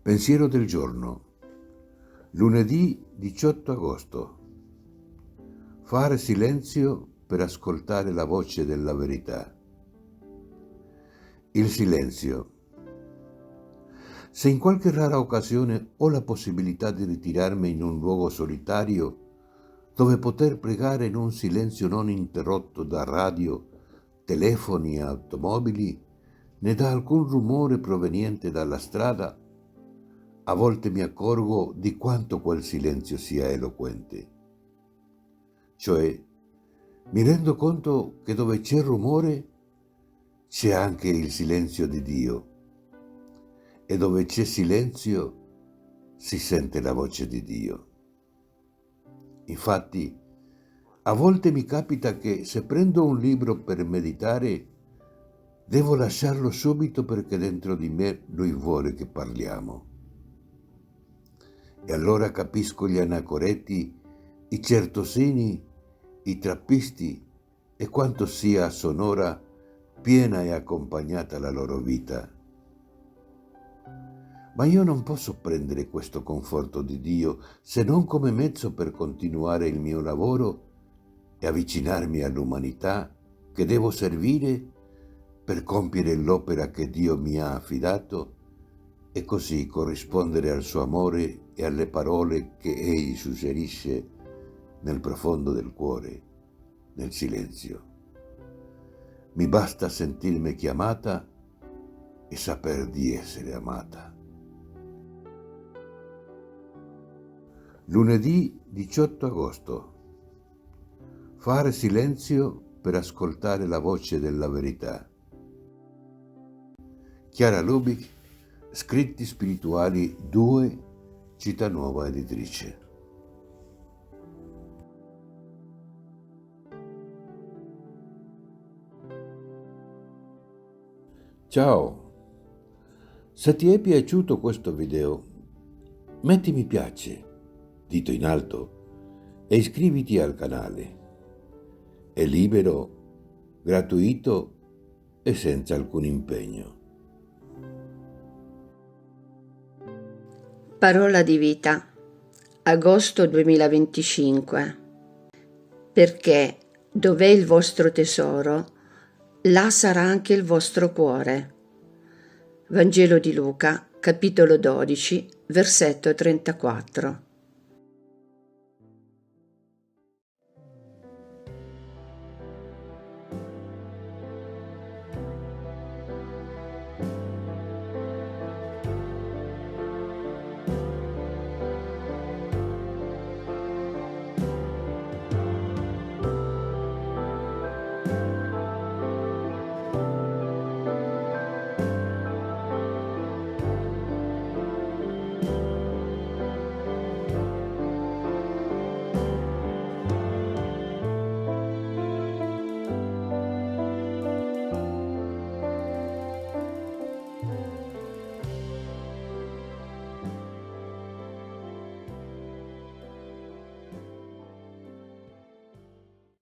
Pensiero del giorno. Lunedì 18 agosto. Fare silenzio per ascoltare la voce della verità. Il silenzio. Se in qualche rara occasione ho la possibilità di ritirarmi in un luogo solitario dove poter pregare in un silenzio non interrotto da radio, telefoni e automobili, né da alcun rumore proveniente dalla strada, a volte mi accorgo di quanto quel silenzio sia eloquente. Cioè, mi rendo conto che dove c'è rumore c'è anche il silenzio di Dio, e dove c'è silenzio si sente la voce di Dio. Infatti, a volte mi capita che se prendo un libro per meditare, devo lasciarlo subito perché dentro di me Lui vuole che parliamo. E allora capisco gli anacoreti, i certosini, i trappisti e quanto sia sonora, piena e accompagnata la loro vita. Ma io non posso prendere questo conforto di Dio se non come mezzo per continuare il mio lavoro e avvicinarmi all'umanità che devo servire per compiere l'opera che Dio mi ha affidato e così corrispondere al suo amore e alle parole che Egli suggerisce nel profondo del cuore, nel silenzio. Mi basta sentirmi chiamata e saper di essere amata. Lunedì 18 agosto. Fare silenzio per ascoltare la voce della verità. Chiara Lubick, Scritti Spirituali 2, Cittanuova Editrice. Ciao, se ti è piaciuto questo video, metti mi piace, dito in alto, e iscriviti al canale. È libero, gratuito e senza alcun impegno. Parola di vita, agosto 2025. Perché dov'è il vostro tesoro, là sarà anche il vostro cuore. Vangelo di Luca, capitolo 12, versetto 34.